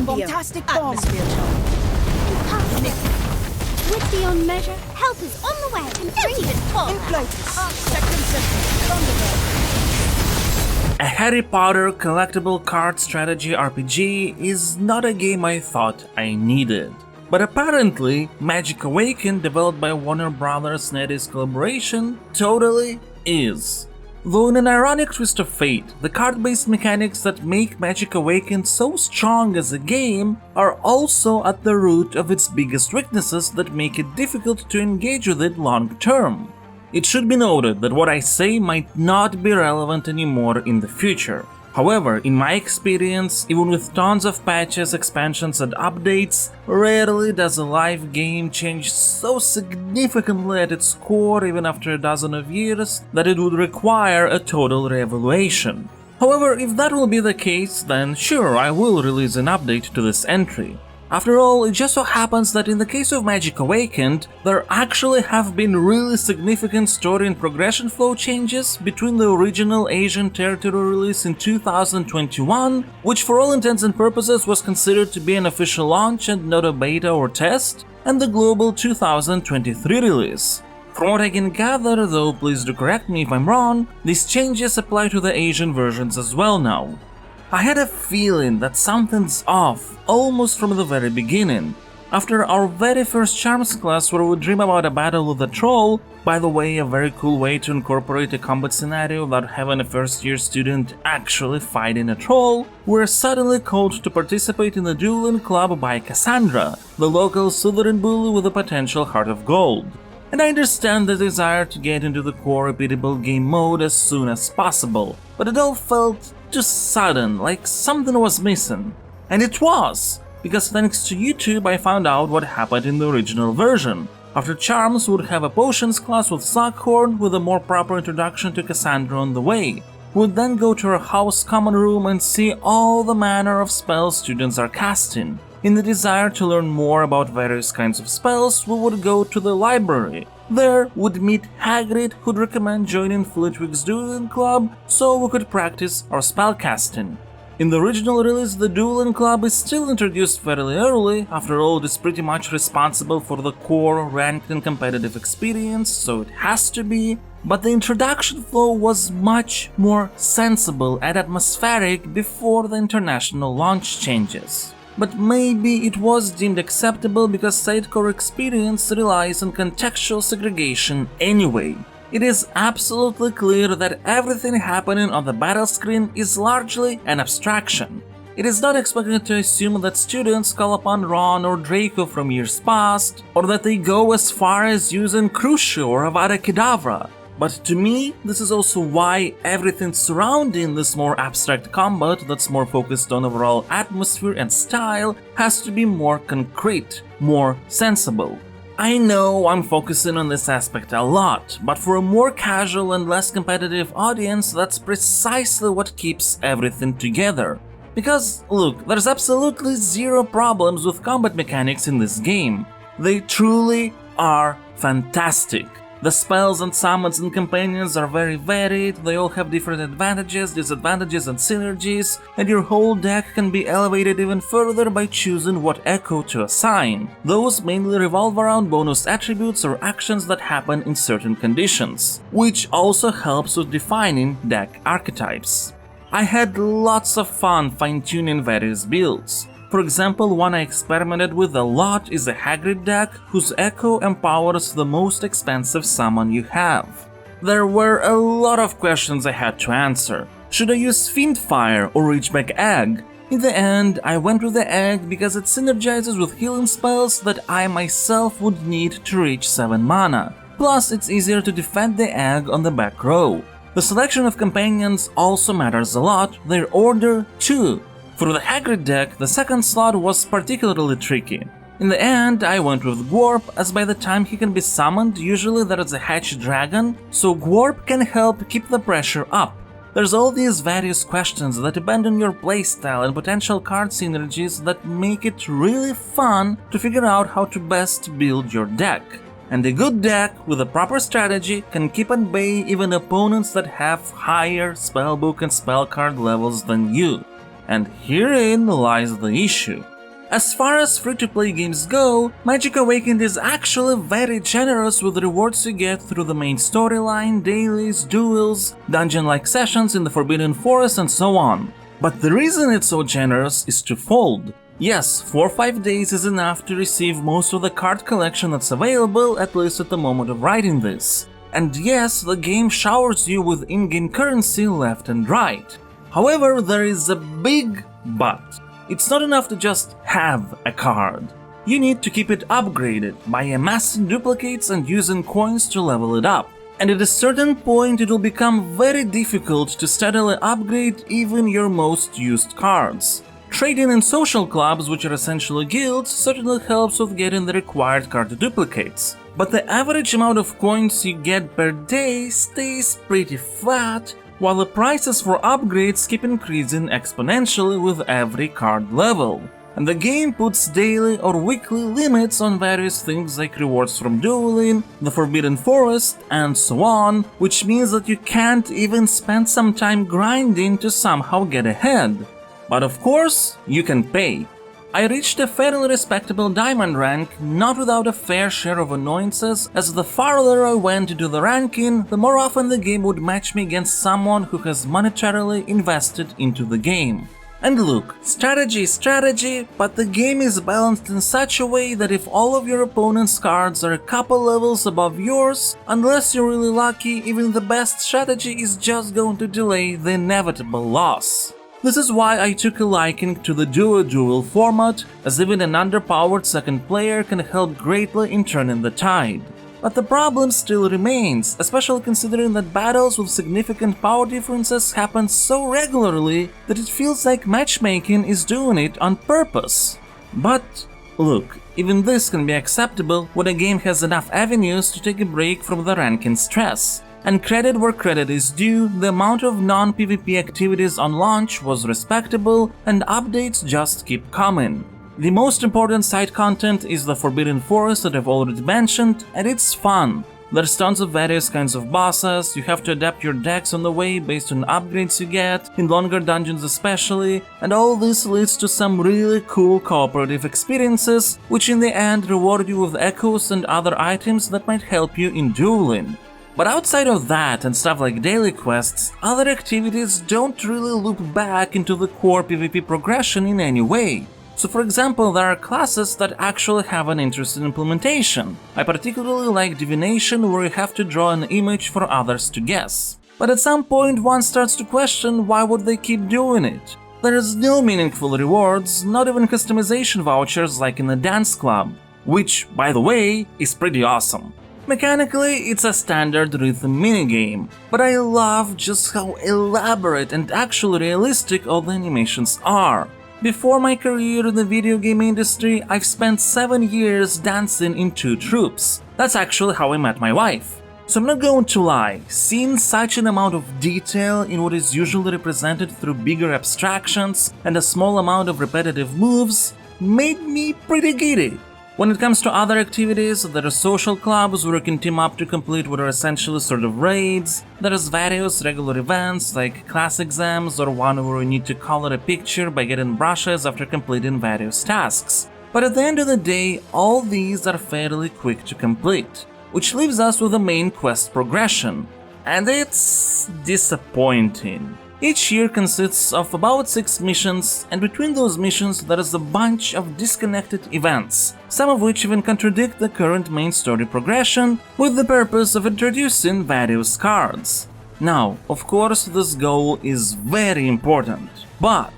Fantastic bomb. Atmosphere charge. With beyond measure, help is on the way. Inflated form. Inflatus. Second sentence. A Harry Potter collectible card strategy RPG is not a game I thought I needed. But apparently, Magic Awakened, developed by Warner Bros. NetEase collaboration, totally is. Though in an ironic twist of fate, the card-based mechanics that make Magic Awakened so strong as a game are also at the root of its biggest weaknesses that make it difficult to engage with it long-term. It should be noted that what I say might not be relevant anymore in the future. However, in my experience, even with tons of patches, expansions and updates, rarely does a live game change so significantly at its core even after a dozen of years that it would require a total re-evaluation. However, if that will be the case, then sure, I will release an update to this entry. After all, it just so happens that in the case of Magic Awakened, there actually have been really significant story and progression flow changes between the original Asian territory release in 2021, which for all intents and purposes was considered to be an official launch and not a beta or test, and the global 2023 release. From what I can gather, though please do correct me if I'm wrong, these changes apply to the Asian versions as well now. I had a feeling that something's off, almost from the very beginning. After our very first Charms class where we dream about a battle with a troll, by the way, a very cool way to incorporate a combat scenario without having a first-year student actually fighting a troll, we're suddenly called to participate in the dueling club by Cassandra, the local Slytherin bully with a potential heart of gold. And I understand the desire to get into the core repeatable game mode as soon as possible, but it all felt too sudden, like something was missing. And it was, because thanks to YouTube I found out what happened in the original version. After Charms would have a Potions class with Slughorn with a more proper introduction to Cassandra on the way. We would then go to her house common room and see all the manner of spells students are casting. In the desire to learn more about various kinds of spells, we would go to the library. There, we'd meet Hagrid, who'd recommend joining Flitwick's Dueling Club so we could practice our spellcasting. In the original release, the Dueling Club is still introduced fairly early, after all it is pretty much responsible for the core, ranked and competitive experience, so it has to be, but the introduction flow was much more sensible and atmospheric before the international launch changes. But maybe it was deemed acceptable because Sidecore experience relies on contextual segregation anyway. It is absolutely clear that everything happening on the battle screen is largely an abstraction. It is not expected to assume that students call upon Ron or Draco from years past, or that they go as far as using Crucio or Avada Kedavra. But to me, this is also why everything surrounding this more abstract combat that's more focused on overall atmosphere and style has to be more concrete, more sensible. I know I'm focusing on this aspect a lot, but for a more casual and less competitive audience, that's precisely what keeps everything together. Because, look, there's absolutely zero problems with combat mechanics in this game. They truly are fantastic. The spells and summons and companions are very varied, they all have different advantages, disadvantages and synergies, and your whole deck can be elevated even further by choosing what echo to assign. Those mainly revolve around bonus attributes or actions that happen in certain conditions, which also helps with defining deck archetypes. I had lots of fun fine-tuning various builds. For example, one I experimented with a lot is a Hagrid deck whose echo empowers the most expensive summon you have. There were a lot of questions I had to answer. Should I use Fiendfire or Reachback Egg? In the end, I went with the Egg because it synergizes with healing spells that I myself would need to reach 7 mana. Plus, it's easier to defend the Egg on the back row. The selection of companions also matters a lot, their order too. For the Hagrid deck, the second slot was particularly tricky. In the end, I went with Gwarp, as by the time he can be summoned, usually there is a hatched dragon, so Gwarp can help keep the pressure up. There's all these various questions that depend on your playstyle and potential card synergies that make it really fun to figure out how to best build your deck. And a good deck with a proper strategy can keep at bay even opponents that have higher spellbook and spell card levels than you. And herein lies the issue. As far as free-to-play games go, Magic Awakened is actually very generous with the rewards you get through the main storyline, dailies, duels, dungeon-like sessions in the Forbidden Forest, and so on. But the reason it's so generous is twofold. Yes, 4 or 5 days is enough to receive most of the card collection that's available, at least at the moment of writing this. And yes, the game showers you with in-game currency left and right. However, there is a big but. It's not enough to just have a card. You need to keep it upgraded by amassing duplicates and using coins to level it up. And at a certain point it will become very difficult to steadily upgrade even your most used cards. Trading in social clubs, which are essentially guilds, certainly helps with getting the required card duplicates. But the average amount of coins you get per day stays pretty flat, while the prices for upgrades keep increasing exponentially with every card level. And the game puts daily or weekly limits on various things like rewards from dueling, the Forbidden Forest, and so on, which means that you can't even spend some time grinding to somehow get ahead. But of course, you can pay. I reached a fairly respectable diamond rank, not without a fair share of annoyances, as the farther I went into the ranking, the more often the game would match me against someone who has monetarily invested into the game. And look, strategy is strategy, but the game is balanced in such a way that if all of your opponent's cards are a couple levels above yours, unless you're really lucky, even the best strategy is just going to delay the inevitable loss. This is why I took a liking to the duo-duel format, as even an underpowered second player can help greatly in turning the tide. But the problem still remains, especially considering that battles with significant power differences happen so regularly that it feels like matchmaking is doing it on purpose. But look, even this can be acceptable when a game has enough avenues to take a break from the ranking stress. And credit where credit is due, the amount of non-PvP activities on launch was respectable and updates just keep coming. The most important side content is the Forbidden Forest that I've already mentioned, and it's fun. There's tons of various kinds of bosses, you have to adapt your decks on the way based on upgrades you get, in longer dungeons especially, and all this leads to some really cool cooperative experiences, which in the end reward you with echoes and other items that might help you in dueling. But outside of that and stuff like daily quests, other activities don't really loop back into the core PvP progression in any way. So for example, there are classes that actually have an interesting implementation. I particularly like Divination, where you have to draw an image for others to guess. But at some point one starts to question why would they keep doing it. There is no meaningful rewards, not even customization vouchers like in a dance club, which, by the way, is pretty awesome. Mechanically, it's a standard rhythm minigame, but I love just how elaborate and actually realistic all the animations are. Before my career in the video game industry, I've spent 7 years dancing in 2 troupes. That's actually how I met my wife. So I'm not going to lie, seeing such an amount of detail in what is usually represented through bigger abstractions and a small amount of repetitive moves made me pretty giddy. When it comes to other activities, there are social clubs where you can team up to complete what are essentially sort of raids, there's various regular events like class exams or one where you need to color a picture by getting brushes after completing various tasks. But at the end of the day, all these are fairly quick to complete, which leaves us with the main quest progression, and it's disappointing. Each year consists of about 6 missions, and between those missions there is a bunch of disconnected events, some of which even contradict the current main story progression, with the purpose of introducing various cards. Now, of course, this goal is very important, but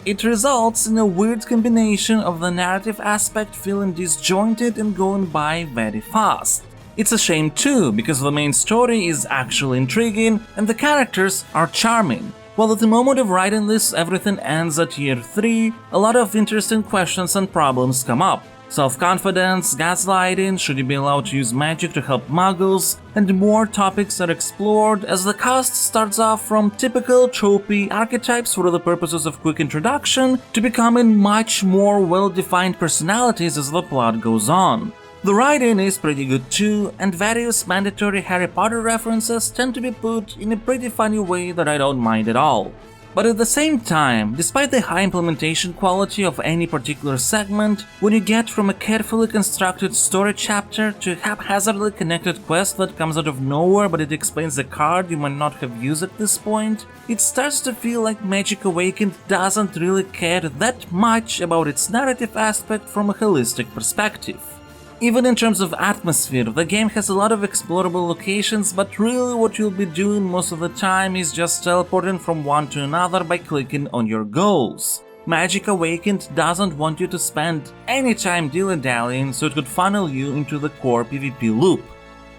it results in a weird combination of the narrative aspect feeling disjointed and going by very fast. It's a shame too, because the main story is actually intriguing and the characters are charming. While at the moment of writing this everything ends at year 3, a lot of interesting questions and problems come up. Self-confidence, gaslighting, should you be allowed to use magic to help muggles, and more topics are explored as the cast starts off from typical tropey archetypes for the purposes of quick introduction to becoming much more well-defined personalities as the plot goes on. The writing is pretty good too, and various mandatory Harry Potter references tend to be put in a pretty funny way that I don't mind at all. But at the same time, despite the high implementation quality of any particular segment, when you get from a carefully constructed story chapter to a haphazardly connected quest that comes out of nowhere but it explains a card you might not have used at this point, it starts to feel like Magic Awakened doesn't really care that much about its narrative aspect from a holistic perspective. Even in terms of atmosphere, the game has a lot of explorable locations, but really what you'll be doing most of the time is just teleporting from one to another by clicking on your goals. Magic Awakened doesn't want you to spend any time dilly-dallying, so it could funnel you into the core PvP loop.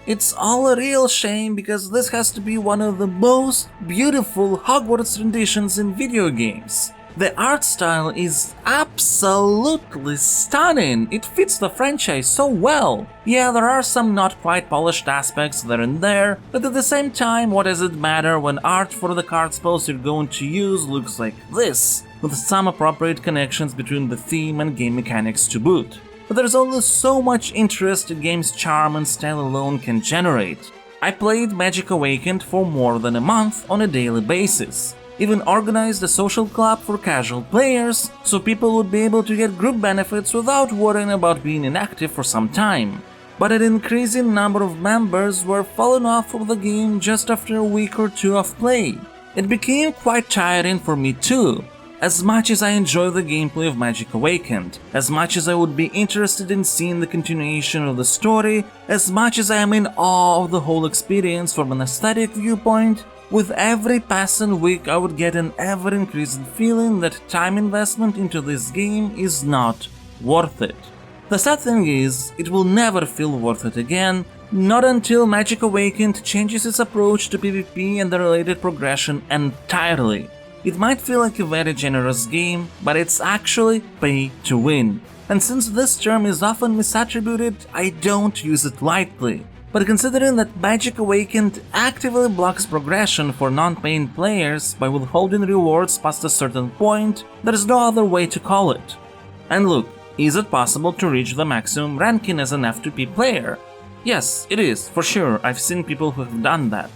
It's all a real shame because this has to be one of the most beautiful Hogwarts renditions in video games. The art style is absolutely stunning, it fits the franchise so well. Yeah, there are some not quite polished aspects there and there, but at the same time, what does it matter when art for the card spells you're going to use looks like this, with some appropriate connections between the theme and game mechanics to boot. But there's only so much interest a game's charm and style alone can generate. I played Magic Awakened for more than a month on a daily basis. Even organized a social club for casual players, so people would be able to get group benefits without worrying about being inactive for some time. But an increasing number of members were falling off of the game just after a week or two of play. It became quite tiring for me too. As much as I enjoy the gameplay of Magic Awakened, as much as I would be interested in seeing the continuation of the story, as much as I am in awe of the whole experience from an aesthetic viewpoint, with every passing week I would get an ever-increasing feeling that time investment into this game is not worth it. The sad thing is, it will never feel worth it again, not until Magic Awakened changes its approach to PvP and the related progression entirely. It might feel like a very generous game, but it's actually pay to win. And since this term is often misattributed, I don't use it lightly. But considering that Magic Awakened actively blocks progression for non-paying players by withholding rewards past a certain point, there's no other way to call it. And look, is it possible to reach the maximum ranking as an F2P player? Yes, it is, for sure, I've seen people who have done that.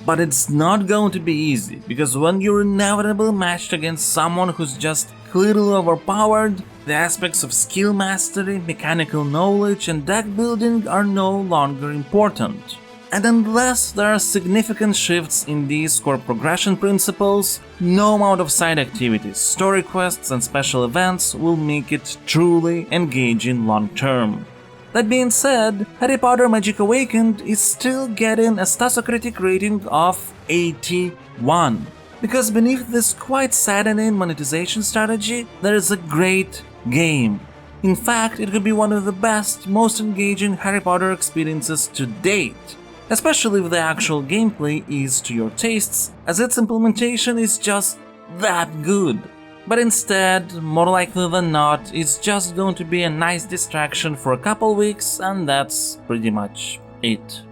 But it's not going to be easy, because when you're inevitably matched against someone who's just clearly overpowered, the aspects of skill mastery, mechanical knowledge and deck building are no longer important. And unless there are significant shifts in these core progression principles, no amount of side activities, story quests and special events will make it truly engaging long term. That being said, Harry Potter Magic Awakened is still getting a Stasocritic rating of 81. Because beneath this quite saddening monetization strategy, there is a great game. In fact, it could be one of the best, most engaging Harry Potter experiences to date. Especially if the actual gameplay is to your tastes, as its implementation is just that good. But instead, more likely than not, it's just going to be a nice distraction for a couple weeks and that's pretty much it.